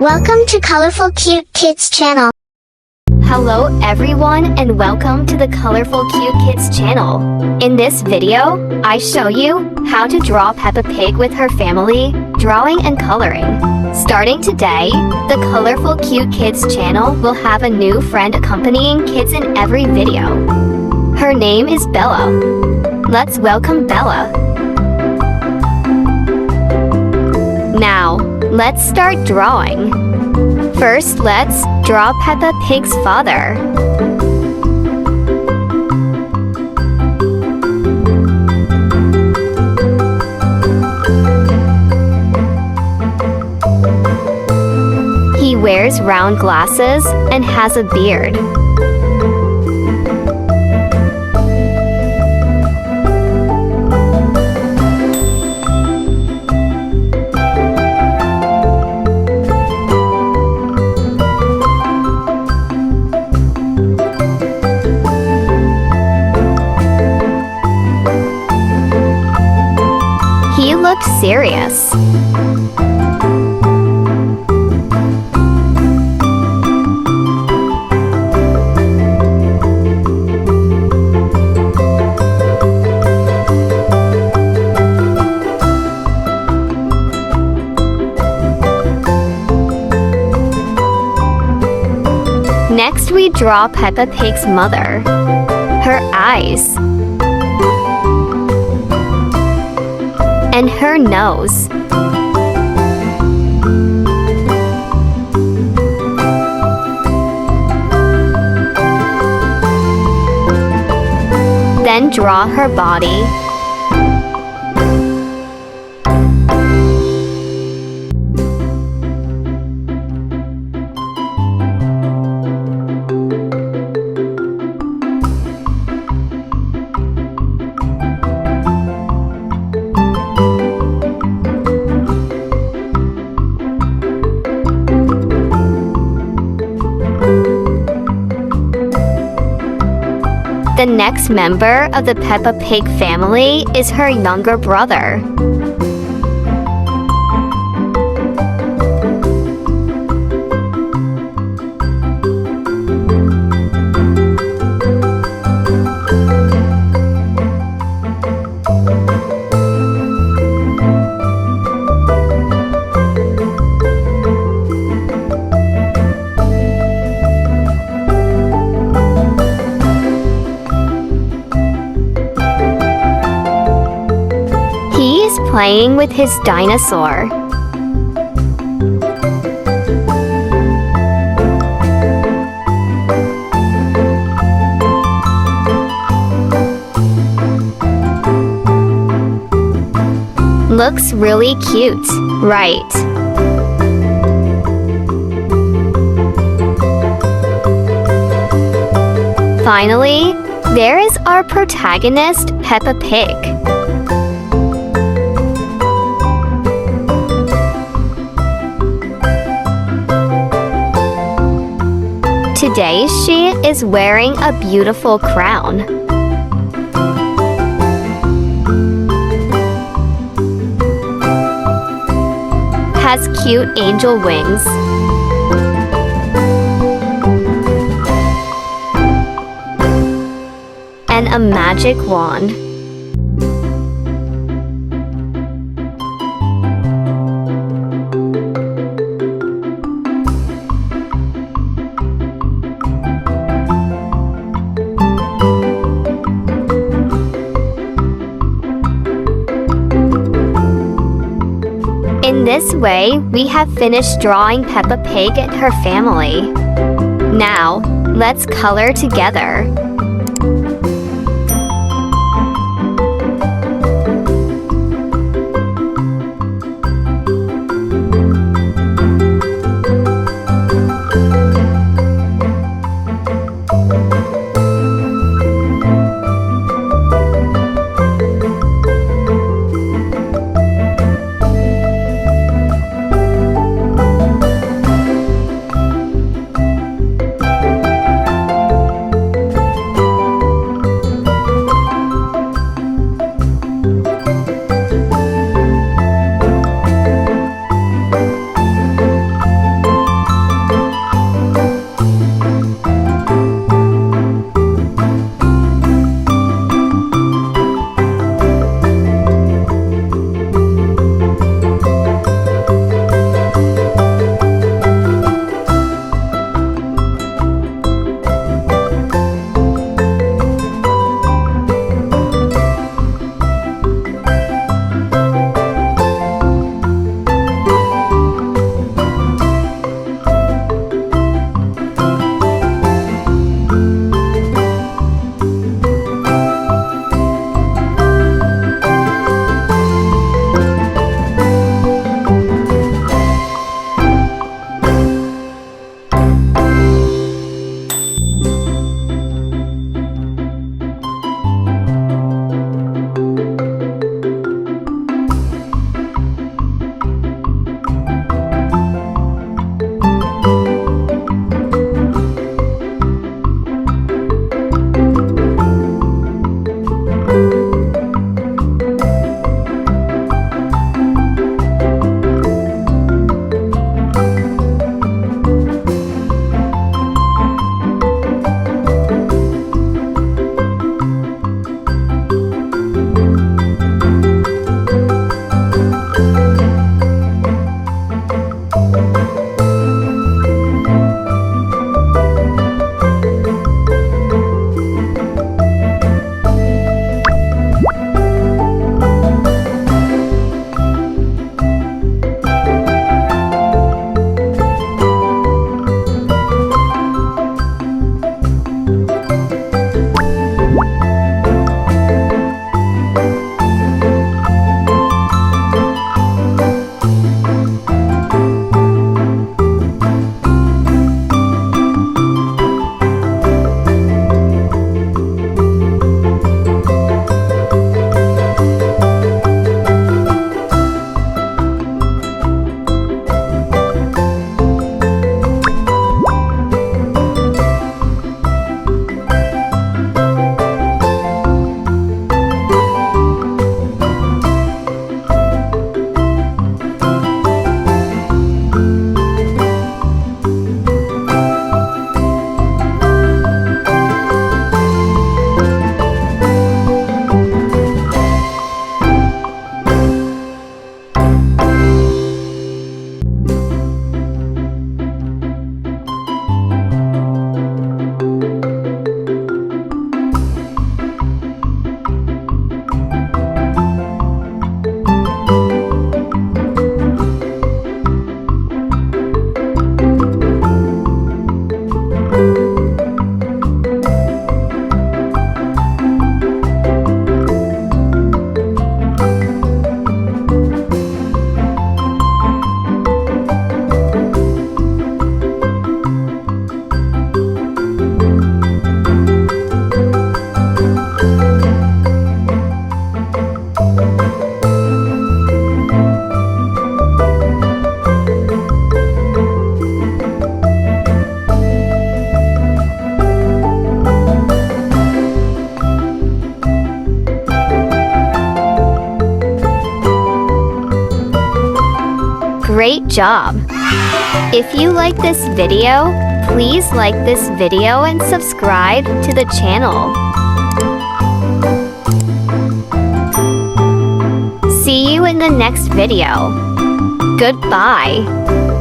Welcome to Colorful Cute Kids Channel. Hello everyone and welcome to the Colorful Cute Kids channel. In this video, I show you how to draw Peppa Pig with her family, drawing and coloring. Starting today, the Colorful Cute Kids channel will have a new friend accompanying kids in every video. Her name is Bella. Let's welcome Bella. Now, let's start drawing. First, let's draw Peppa Pig's father. He wears round glasses and has a beard. He looks serious. Next, we draw Peppa Pig's mother. Her eyes. And her nose. Then draw her body. The next member of the Peppa Pig family is her younger brother. He is playing with his dinosaur. Looks really cute, right? Finally, there is our protagonist, Peppa Pig. Today, she is wearing a beautiful crown. Has cute angel wings. And a magic wand. In this way, we have finished drawing Peppa Pig and her family. Now, let's color together. job! If you like this video, please like this video and subscribe to the channel. See you in the next video. Goodbye.